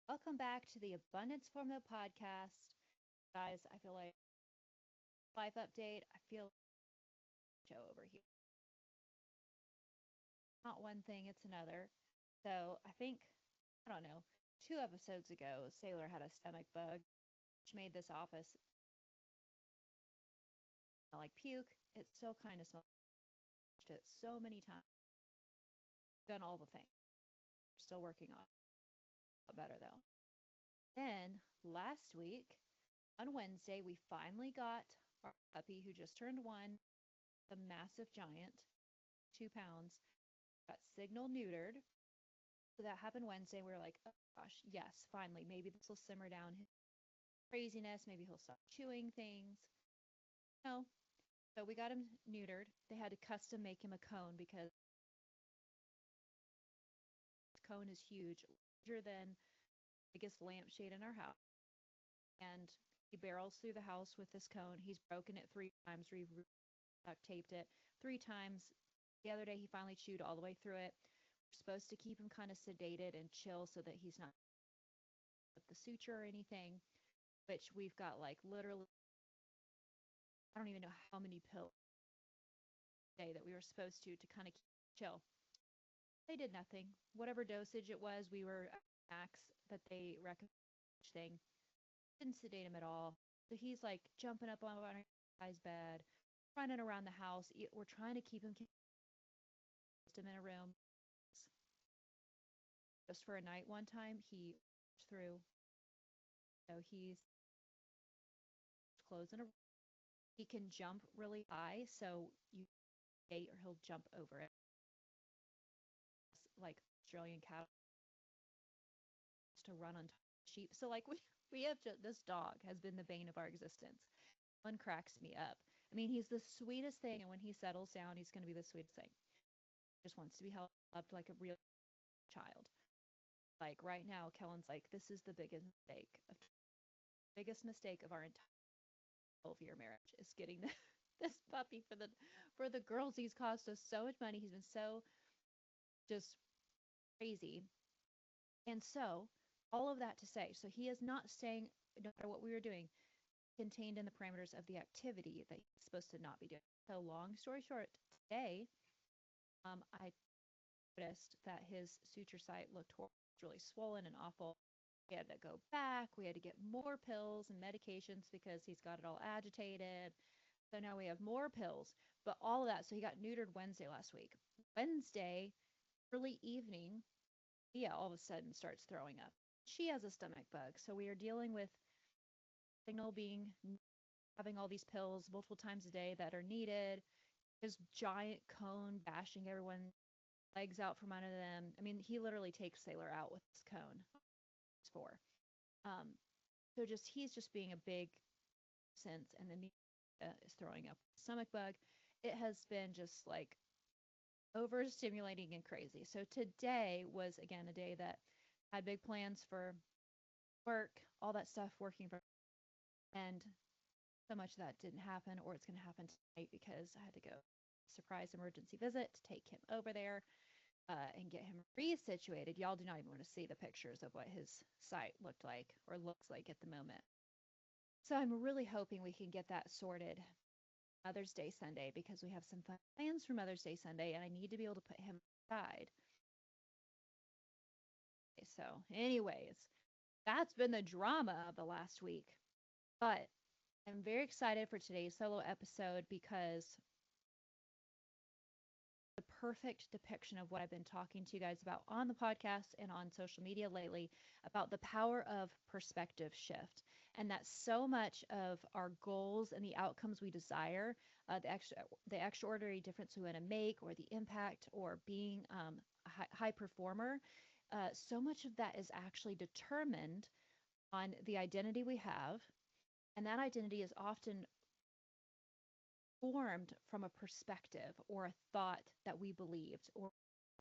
Welcome back to the Abundance Formula podcast. Guys, I feel like life update. I feel Joe over here. Not one thing, it's another. So I think, I don't know, 2 episodes ago, Sailor had a stomach bug, which made this office smell like puke. It still kind of smells it so many times. Done all the things. Still working on it better though. Then last week, on Wednesday, we finally got our puppy who just turned one, the massive giant, 2 pounds, got signal neutered. So that happened Wednesday. We were like, oh gosh, yes, finally, maybe this will simmer down his craziness. Maybe he'll stop chewing things. No. So we got him neutered. They had to custom make him a cone because the cone is huge, larger than the biggest lampshade in our house. And he barrels through the house with this cone. He's broken it 3 times. We've duct taped it 3 times. The other day, he finally chewed all the way through it. We're supposed to keep him kind of sedated and chill so that he's not with the suture or anything, which we've got like literally, I don't even know how many pills a day that we were supposed to kind of keep chill. They did nothing. Whatever dosage it was, we were at max that they recommend each thing. Didn't sedate him at all. So he's like jumping up on our guy's bed, running around the house. We're trying to keep him in a room. Just for a night one time, he through. So he's closing a. He can jump really high, so you gate or he'll jump over it. Like Australian cattle to run on top of sheep. So like we have this dog has been the bane of our existence. One cracks me up. I mean, he's the sweetest thing, and when he settles down, he's going to be the sweetest thing. He just wants to be held up like a real child. Like right now, Kellen's like, this is the biggest mistake of our entire 12-year marriage is getting this puppy for the girls. He's cost us so much money. He's been so just crazy. And so, all of that to say, so he is not staying, no matter what we were doing, contained in the parameters of the activity that he's supposed to not be doing. So, long story short, today, I noticed that his suture site looked really swollen and awful. We had to go back. We had to get more pills and medications because he's got it all agitated. So now we have more pills, but all of that. So he got neutered Wednesday last week. Wednesday, early evening, Leah all of a sudden starts throwing up. She has a stomach bug. So we are dealing with signal being having all these pills multiple times a day that are needed. His giant cone bashing everyone's legs out from under them. I mean, he literally takes Sailor out with his cone. It's for. Um, so just he's just being a big sense, and then is throwing up stomach bug. It has been just like overstimulating and crazy. So today was again a day that had big plans for work, all that stuff, working for, and so much of that didn't happen, or it's going to happen tonight because I had to go surprise emergency visit to take him over there and get him resituated. Y'all do not even want to see the pictures of what his site looked like or looks like at the moment. So I'm really hoping we can get that sorted Mother's Day Sunday because we have some fun plans for Mother's Day Sunday and I need to be able to put him aside. Okay, so, anyways, that's been the drama of the last week. But I'm very excited for today's solo episode because the perfect depiction of what I've been talking to you guys about on the podcast and on social media lately about the power of perspective shift. And that so much of our goals and the outcomes we desire, the extraordinary difference we want to make, or the impact, or being a high performer, so much of that is actually determined on the identity we have. And that identity is often formed from a perspective or a thought that we believed or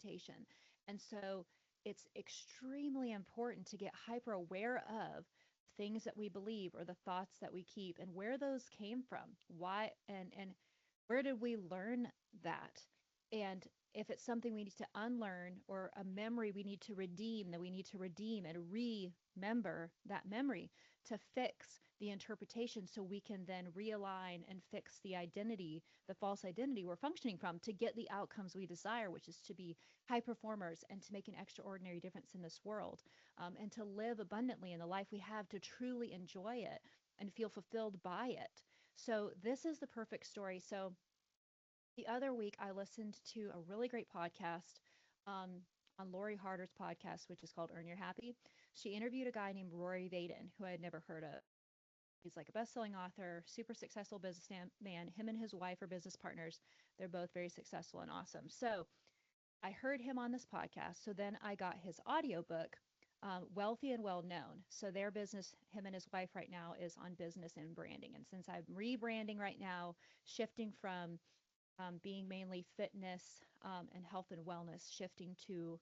meditation. And so it's extremely important to get hyper aware of things that we believe or the thoughts that we keep and where those came from. Why and where did we learn that? And if it's something we need to unlearn or a memory we need to redeem, then we need to redeem and remember that memory to fix the interpretation so we can then realign and fix the identity, the false identity we're functioning from to get the outcomes we desire, which is to be high performers and to make an extraordinary difference in this world, and to live abundantly in the life we have, to truly enjoy it and feel fulfilled by it. So, this is the perfect story. So, the other week, I listened to a really great podcast um, on Lori Harder's podcast, which is called Earn Your Happy. She interviewed a guy named Rory Vaden, who I had never heard of. He's like a best-selling author, super successful businessman. Him and his wife are business partners. They're both very successful and awesome. So I heard him on this podcast. So then I got his audiobook, Wealthy and Well Known. So their business, him and his wife right now, is on business and branding. And since I'm rebranding right now, shifting from being mainly fitness and health and wellness, shifting to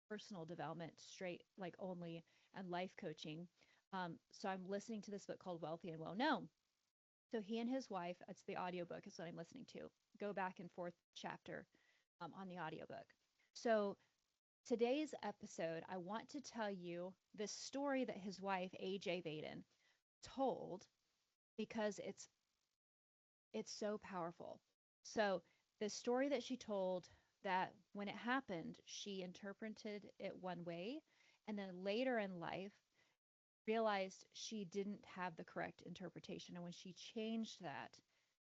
personal development, straight like only, and life coaching. So I'm listening to this book called Wealthy and Well Known. So he and his wife, it's the audiobook, is what I'm listening to, go back and forth chapter on the audiobook. So today's episode, I want to tell you this story that his wife, AJ Vaden, told because it's so powerful. So the story that she told, that when it happened, she interpreted it one way, and then later in life realized she didn't have the correct interpretation. And when she changed that,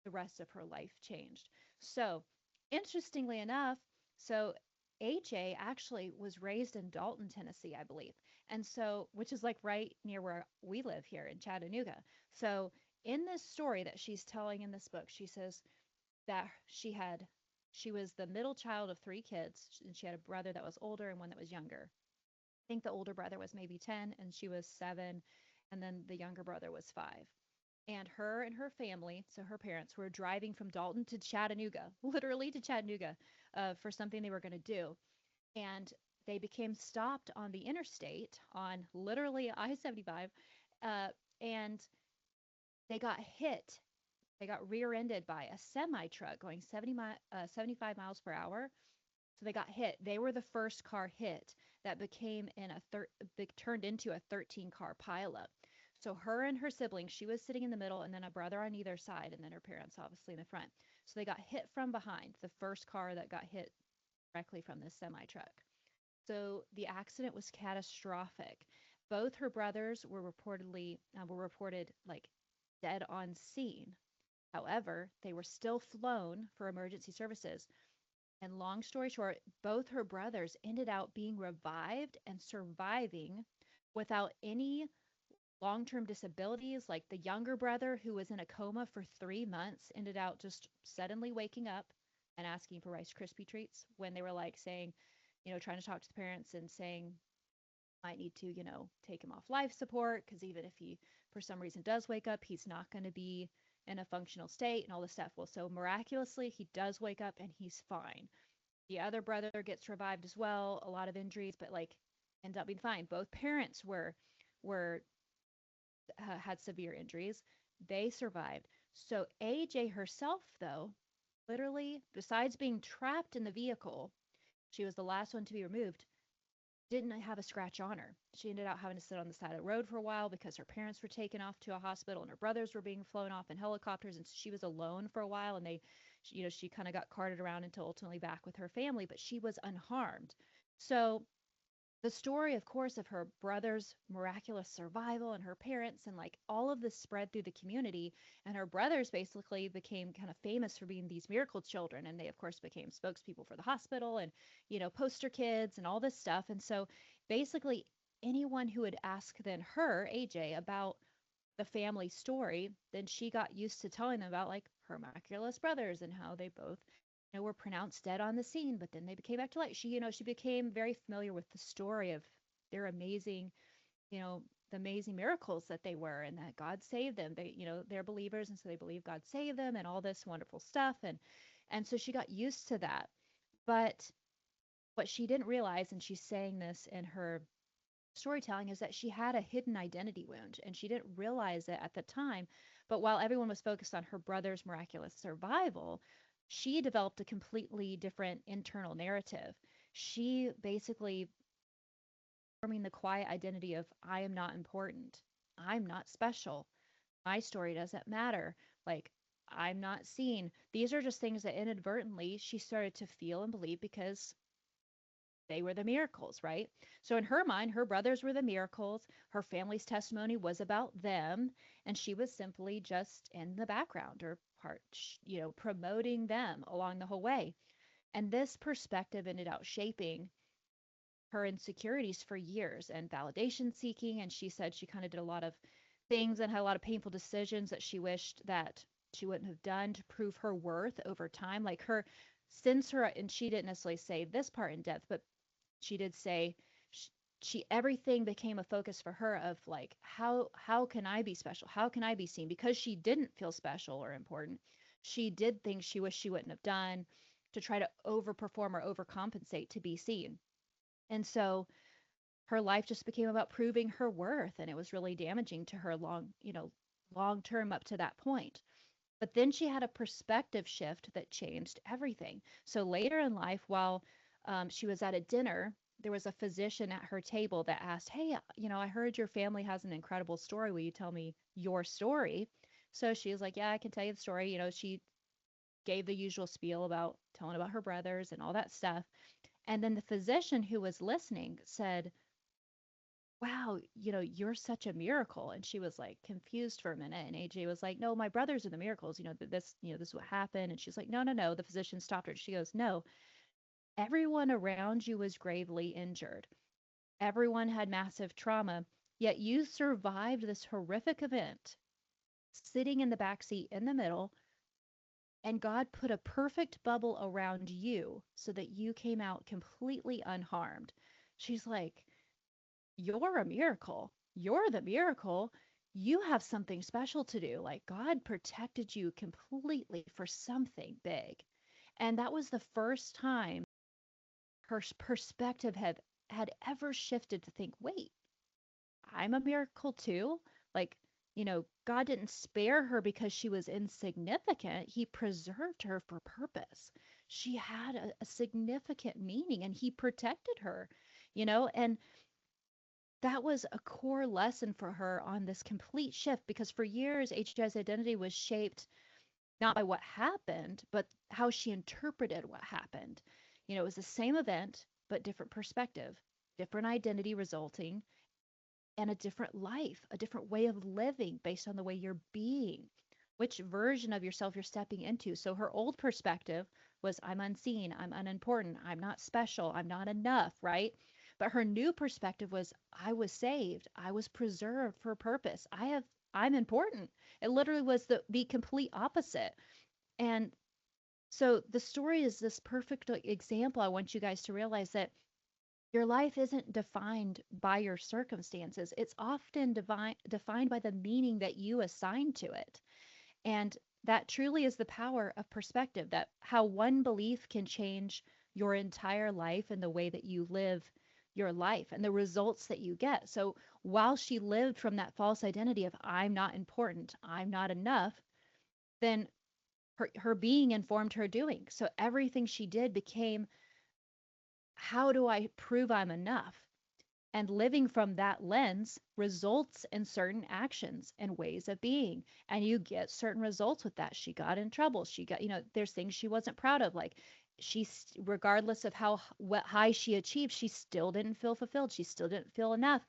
the rest of her life changed. So, interestingly enough, so AJ actually was raised in Dalton, Tennessee, I believe. And so, which is like right near where we live here in Chattanooga. So, in this story that she's telling in this book, she says that she was the middle child of three kids, and she had a brother that was older and one that was younger. I think the older brother was maybe 10 and she was 7, and then the younger brother was 5. And her and her family, so her parents, were driving from Dalton to Chattanooga, literally to Chattanooga, for something they were going to do. And they became stopped on the interstate on literally I-75, uh, and they got hit. They got rear-ended by a semi truck going 75 miles per hour. So they got hit. They were the first car hit that became turned into a 13 car pileup. So her and her siblings, she was sitting in the middle, and then a brother on either side, and then her parents obviously in the front. So they got hit from behind, the first car that got hit directly from this semi truck. So the accident was catastrophic. Both her brothers were reported like dead on scene. However, they were still flown for emergency services. And long story short, both her brothers ended up being revived and surviving without any long term disabilities. Like the younger brother, who was in a coma for 3 months, ended up just suddenly waking up and asking for Rice Krispie treats when they were like saying, trying to talk to the parents and saying, might need to, take him off life support because even if he, for some reason, does wake up, he's not going to be in a functional state and all this stuff. Well, so miraculously, he does wake up and he's fine. The other brother gets revived as well, a lot of injuries, but like ends up being fine. Both parents were had severe injuries. They survived. So AJ herself, though, literally, besides being trapped in the vehicle, she was the last one to be removed, didn't have a scratch on her. She ended up having to sit on the side of the road for a while because her parents were taken off to a hospital and her brothers were being flown off in helicopters, and she was alone for a while, and she kind of got carted around until ultimately back with her family, but she was unharmed. So the story, of course, of her brother's miraculous survival and her parents and like all of this spread through the community. And her brothers basically became kind of famous for being these miracle children. And they, of course, became spokespeople for the hospital and, poster kids and all this stuff. And so basically, anyone who would ask then her, AJ, about the family story, then she got used to telling them about like her miraculous brothers and how they both were pronounced dead on the scene, but then they became back to life. She became very familiar with the story of their amazing, the amazing miracles that they were and that God saved them. They're believers, and so they believe God saved them and all this wonderful stuff. And so she got used to that. But what she didn't realize, and she's saying this in her storytelling, is that she had a hidden identity wound and she didn't realize it at the time. But while everyone was focused on her brother's miraculous survival, she developed a completely different internal narrative. She basically forming the quiet identity of I am not important. I'm not special. My story doesn't matter. Like, I'm not seen. These are just things that inadvertently she started to feel and believe because they were the miracles, right? So in her mind, her brothers were the miracles. Her family's testimony was about them, and she was simply just in the background or part, promoting them along the whole way. And this perspective ended up shaping her insecurities for years and validation seeking. And she said she kind of did a lot of things and had a lot of painful decisions that she wished that she wouldn't have done to prove her worth over time. Like her, since her, and she didn't necessarily say this part in depth, but she did say she everything became a focus for her of like how can I be special? How can I be seen? Because she didn't feel special or important. She did things she wished she wouldn't have done to try to overperform or overcompensate to be seen. And so her life just became about proving her worth, and it was really damaging to her long term up to that point. But then she had a perspective shift that changed everything. So later in life, while she was at a dinner, there was a physician at her table that asked, "Hey, I heard your family has an incredible story. Will you tell me your story?" So she was like, "Yeah, I can tell you the story." She gave the usual spiel about telling about her brothers and all that stuff. And then the physician who was listening said, "Wow, you're such a miracle." And she was like confused for a minute. And AJ was like, "No, my brothers are the miracles. This is what happened." And she's like, "No, no, no." The physician stopped her. She goes, "No, everyone around you was gravely injured. Everyone had massive trauma, yet you survived this horrific event, sitting in the back seat in the middle, and God put a perfect bubble around you so that you came out completely unharmed." She's like, "You're a miracle. You're the miracle. You have something special to do. Like God protected you completely for something big." And that was the first time her perspective had ever shifted to think, wait, I'm a miracle too. Like, God didn't spare her because she was insignificant. He preserved her for purpose. She had a significant meaning and he protected her, and that was a core lesson for her on this complete shift because for years, HJ's identity was shaped not by what happened, but how she interpreted what happened. It was the same event, but different perspective, different identity resulting, and a different life, a different way of living based on the way you're being, which version of yourself you're stepping into. So her old perspective was I'm unseen, I'm unimportant, I'm not special, I'm not enough, right? But her new perspective was I was saved, I was preserved for a purpose. I'm important. It literally was the complete opposite. And so the story is this perfect example. I want you guys to realize that your life isn't defined by your circumstances. It's often defined by the meaning that you assign to it. And that truly is the power of perspective, that how one belief can change your entire life and the way that you live your life and the results that you get. So while she lived from that false identity of I'm not important, I'm not enough, then her being informed her doing. So everything she did became how do I prove I'm enough? And living from that lens results in certain actions and ways of being. And you get certain results with that. She got in trouble. She got, there's things she wasn't proud of. Like regardless of how what high she achieved, she still didn't feel fulfilled. She still didn't feel enough.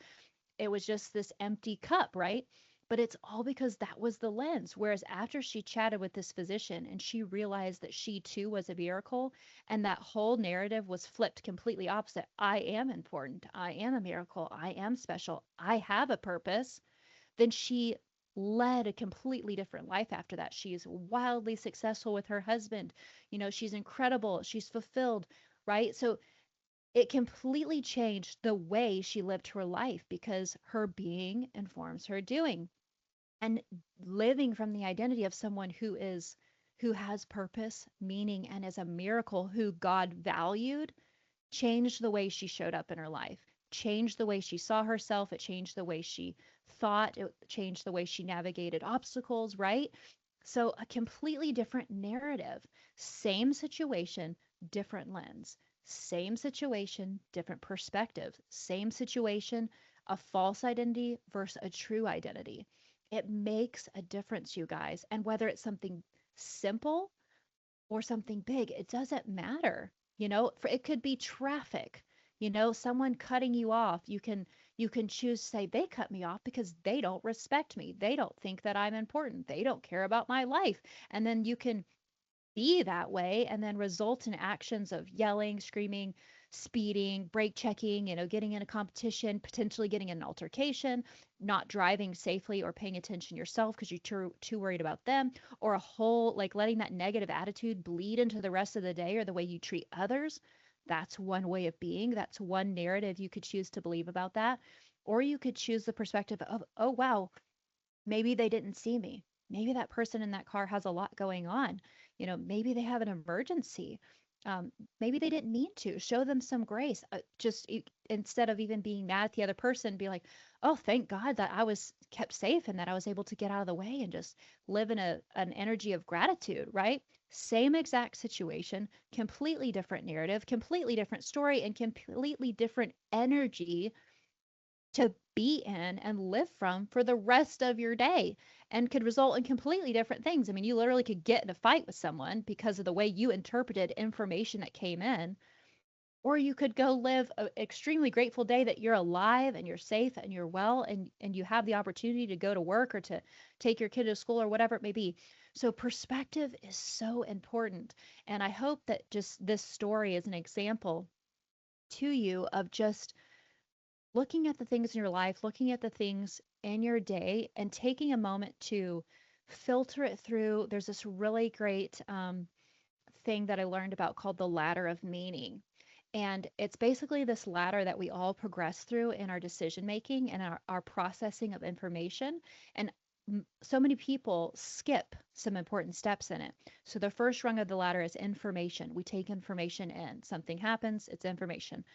It was just this empty cup, right? But it's all because that was the lens. Whereas after she chatted with this physician and she realized that she too was a miracle, and that whole narrative was flipped completely opposite. I am important. I am a miracle. I am special. I have a purpose. Then she led a completely different life after that. She's wildly successful with her husband. She's incredible. She's fulfilled, right? So it completely changed the way she lived her life because her being informs her doing. And living from the identity of someone who has purpose, meaning, and is a miracle who God valued changed the way she showed up in her life, changed the way she saw herself. It changed the way she thought. It changed the way she navigated obstacles, right? So, a completely different narrative. Same situation, different lens. Same situation, different perspective. Same situation, a false identity versus a true identity. It makes a difference, you guys. And whether it's something simple or something big, it doesn't matter. For it could be traffic. Someone cutting you off. You can choose to say they cut me off because they don't respect me. They don't think that I'm important. They don't care about my life. And then you can be that way and then result in actions of yelling, screaming, speeding, brake checking, getting in a competition, potentially getting in an altercation, not driving safely or paying attention yourself because you're too worried about them, or a whole like letting that negative attitude bleed into the rest of the day or the way you treat others. That's one way of being. That's one narrative you could choose to believe about that. Or you could choose the perspective of, oh, wow, maybe they didn't see me. Maybe that person in that car has a lot going on. Maybe they have an emergency. Maybe they didn't mean to. Show them some grace. Instead of even being mad at the other person, be like, "Oh, thank God that I was kept safe and that I was able to get out of the way and just live in an energy of gratitude." Right? Same exact situation, completely different narrative, completely different story, and completely different energy to be in and live from for the rest of your day, and could result in completely different things. I mean, you literally could get in a fight with someone because of the way you interpreted information that came in, or you could go live an extremely grateful day that you're alive and you're safe and you're well and you have the opportunity to go to work or to take your kid to school or whatever it may be. So perspective is so important. And I hope that just this story is an example to you of just looking at the things in your life, looking at the things in your day, and taking a moment to filter it through. There's this really great thing that I learned about called the ladder of meaning. And it's basically this ladder that we all progress through in our decision making and our processing of information. And so many people skip some important steps in it. So the first rung of the ladder is information. We take information in. Something happens, it's information.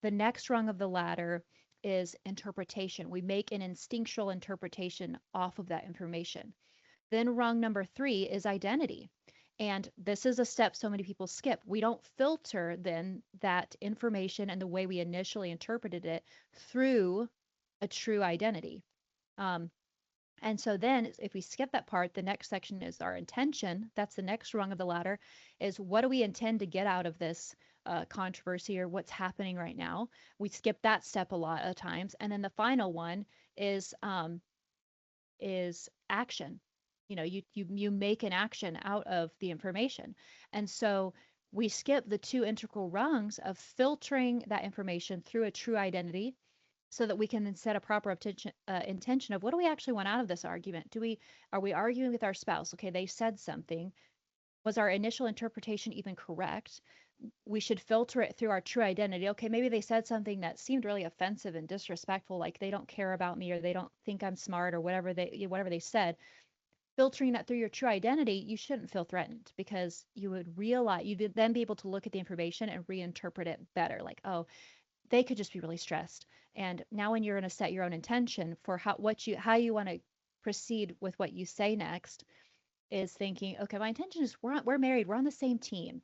The next rung of the ladder is interpretation. We make an instinctual interpretation off of that information. Then rung number three is identity. And this is a step so many people skip. We don't filter then that information and the way we initially interpreted it through a true identity. Um, and so then if we skip that part, the next section is our intention. That's the next rung of the ladder, is what do we intend to get out of this controversy or what's happening right now? We skip that step a lot of times. And then the final one is action. You make an action out of the information. And so we skip the two integral rungs of filtering that information through a true identity so that we can then set a proper intention of what do we actually want out of this argument. Are we arguing with our spouse? Okay, they said something. Was our initial interpretation even correct? We should filter it through our true identity. Okay, maybe they said something that seemed really offensive and disrespectful, like they don't care about me or they don't think I'm smart or whatever they said. Filtering that through your true identity, you shouldn't feel threatened because you'd then be able to look at the information and reinterpret it better. Like, oh, they could just be really stressed. And now when you're going to set your own intention for how you want to proceed with what you say next, is thinking, okay, my intention is we're married, we're on the same team.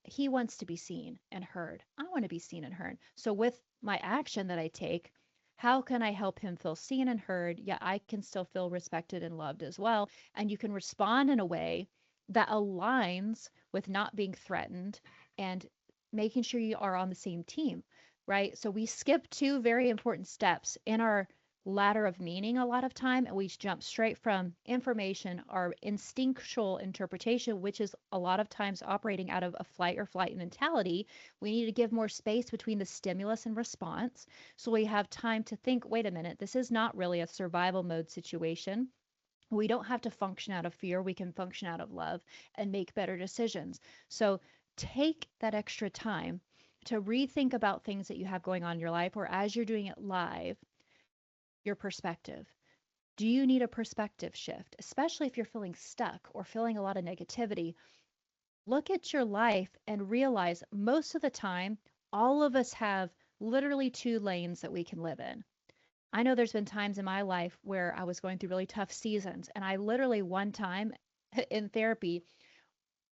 He wants to be seen and heard. I want to be seen and heard. So with my action that I take, how can I help him feel seen and heard? Yeah, I can still feel respected and loved as well. And you can respond in a way that aligns with not being threatened and making sure you are on the same team, right? So we skip two very important steps in our ladder of meaning a lot of time, and we jump straight from information, our instinctual interpretation, which is a lot of times operating out of a flight or flight mentality. We need to give more space between the stimulus and response so we have time to think, wait a minute, this is not really a survival mode situation. We don't have to function out of fear, we can function out of love and make better decisions. So take that extra time to rethink about things that you have going on in your life, or as you're doing it live, your perspective. Do you need a perspective shift, especially if you're feeling stuck or feeling a lot of negativity? Look at your life and realize most of the time, all of us have literally two lanes that we can live in. I know there's been times in my life where I was going through really tough seasons, and I literally one time in therapy,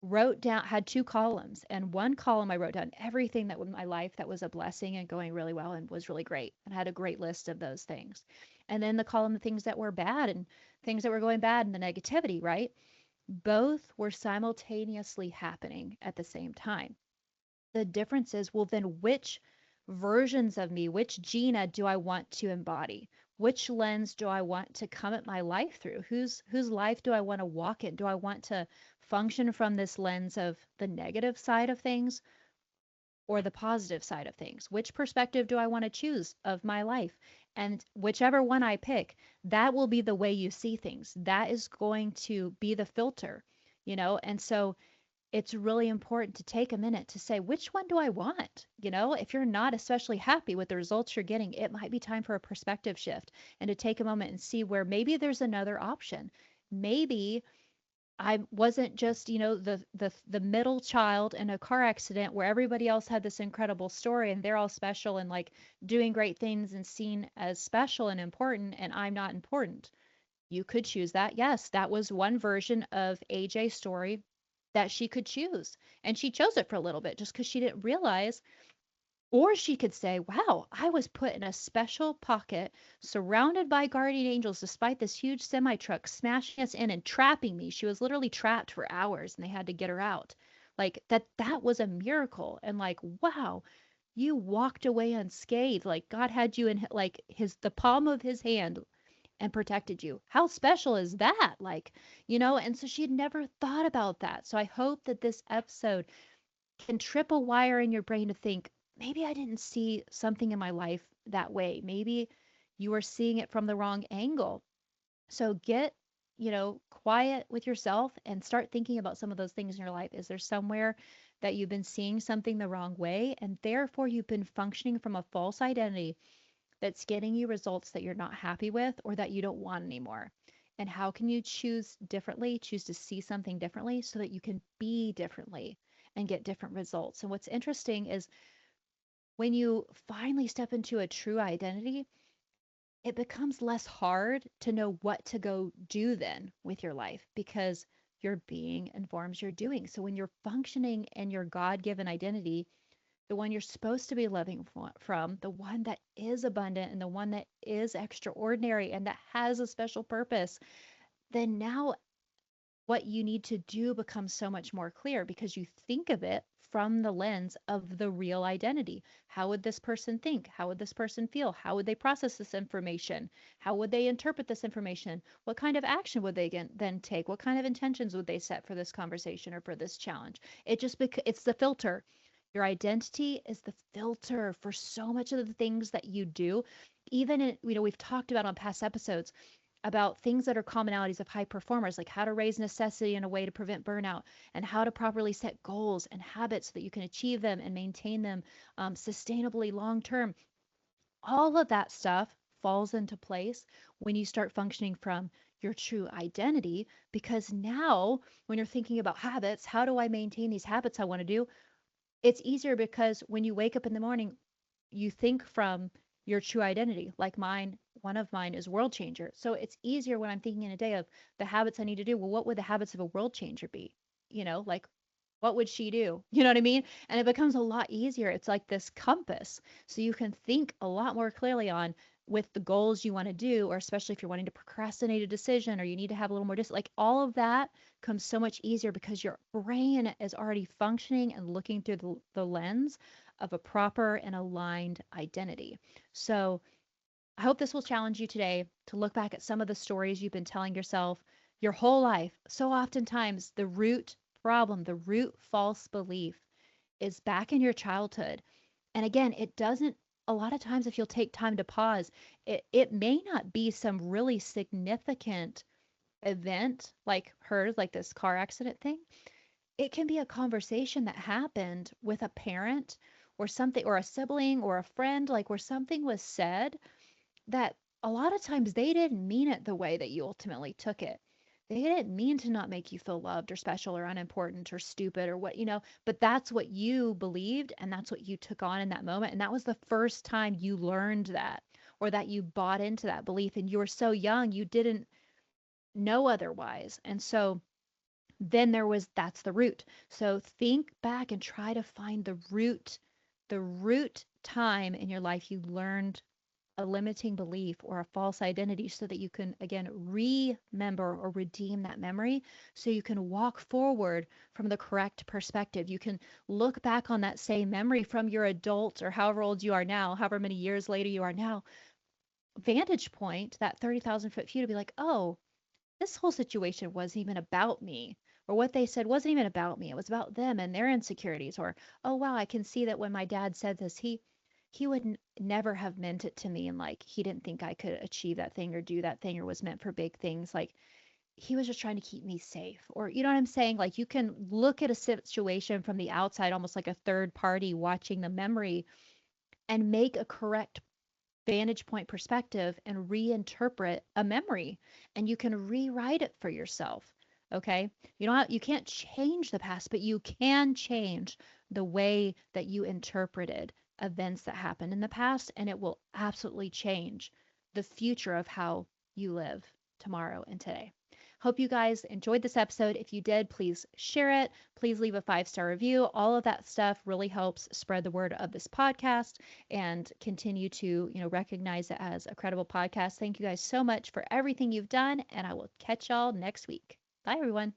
wrote down, had two columns, and one column I wrote down everything that was in my life that was a blessing and going really well and was really great, and had a great list of those things. And then the column of things that were bad and things that were going bad and the negativity, right? Both were simultaneously happening at the same time. The difference is, well, then which versions of me, which Jeana do I want to embody? Which lens do I want to come at my life through? Whose life do I want to walk in? Do I want to function from this lens of the negative side of things or the positive side of things? Which perspective do I want to choose of my life? And whichever one I pick, that will be the way you see things. That is going to be the filter, you know? And so it's really important to take a minute to say, which one do I want? You know, if you're not especially happy with the results you're getting, it might be time for a perspective shift and to take a moment and see where maybe there's another option. Maybe I wasn't just, the middle child in a car accident where everybody else had this incredible story and they're all special and like doing great things and seen as special and important, and I'm not important. You could choose that. Yes, that was one version of AJ's story that she could choose. And she chose it for a little bit just because she didn't realize. Or she could say, wow, I was put in a special pocket surrounded by guardian angels despite this huge semi truck smashing us in and trapping me. She was literally trapped for hours and they had to get her out. Like that was a miracle. And like, wow, you walked away unscathed. Like God had you in like his the palm of his hand and protected you. How special is that? Like, and so she had never thought about that. So I hope that this episode can trip a wire in your brain to think, maybe I didn't see something in my life that way. Maybe you are seeing it from the wrong angle. So get, quiet with yourself and start thinking about some of those things in your life. Is there somewhere that you've been seeing something the wrong way and therefore you've been functioning from a false identity that's getting you results that you're not happy with or that you don't want anymore? And how can you choose differently, choose to see something differently so that you can be differently and get different results? And what's interesting is when you finally step into a true identity, it becomes less hard to know what to go do then with your life because your being informs your doing. So when you're functioning in your God given identity, the one you're supposed to be living from, the one that is abundant and the one that is extraordinary and that has a special purpose, then now what you need to do becomes so much more clear because you think of it from the lens of the real identity. How would this person think? How would this person feel? How would they process this information? How would they interpret this information? What kind of action would they then take? What kind of intentions would they set for this conversation or for this challenge? It's the filter. Your identity is the filter for so much of the things that you do. Even we've talked about on past episodes about things that are commonalities of high performers, like how to raise necessity in a way to prevent burnout, and how to properly set goals and habits so that you can achieve them and maintain them sustainably long term. All of that stuff falls into place when you start functioning from your true identity. Because now, when you're thinking about habits, how do I maintain these habits I want to do? It's easier because when you wake up in the morning, you think from your true identity. Like one of mine is world changer. So it's easier when I'm thinking in a day of the habits I need to do. Well, what would the habits of a world changer be? Like what would she do? You know what I mean? And it becomes a lot easier. It's like this compass. So you can think a lot more clearly on with the goals you want to do, or especially if you're wanting to procrastinate a decision or you need to have a little more like all of that comes so much easier because your brain is already functioning and looking through the lens of a proper and aligned identity. So I hope this will challenge you today to look back at some of the stories you've been telling yourself your whole life. So oftentimes, the root problem, the root false belief is back in your childhood. And again, it doesn't, a lot of times, if you'll take time to pause, it may not be some really significant event like hers, like this car accident thing. It can be a conversation that happened with a parent or something, or a sibling or a friend, like where something was said that a lot of times they didn't mean it the way that you ultimately took it. They didn't mean to not make you feel loved or special or unimportant or stupid or but that's what you believed and that's what you took on in that moment. And that was the first time you learned that or that you bought into that belief and you were so young, you didn't know otherwise. And so then that's the root. So think back and try to find the root time in your life you learned a limiting belief or a false identity so that you can again remember or redeem that memory so you can walk forward from the correct perspective. You can look back on that same memory from your adult or however old you are now, however many years later you are now, vantage point, that 30,000 foot view to be like, oh, this whole situation wasn't even about me. Or what they said wasn't even about me. It was about them and their insecurities. Or, oh wow, I can see that when my dad said this, he would never have meant it to me, and like he didn't think I could achieve that thing or do that thing or was meant for big things. Like he was just trying to keep me safe. Or you know what I'm saying? Like you can look at a situation from the outside, almost like a third party watching the memory, and make a correct vantage point perspective and reinterpret a memory, and you can rewrite it for yourself. Okay, you can't change the past, but you can change the way that you interpreted events that happened in the past, and it will absolutely change the future of how you live tomorrow and today. Hope you guys enjoyed this episode. If you did, please share it. Please leave a 5-star review. All of that stuff really helps spread the word of this podcast and continue to, recognize it as a credible podcast. Thank you guys so much for everything you've done, and I will catch y'all next week. Bye, everyone.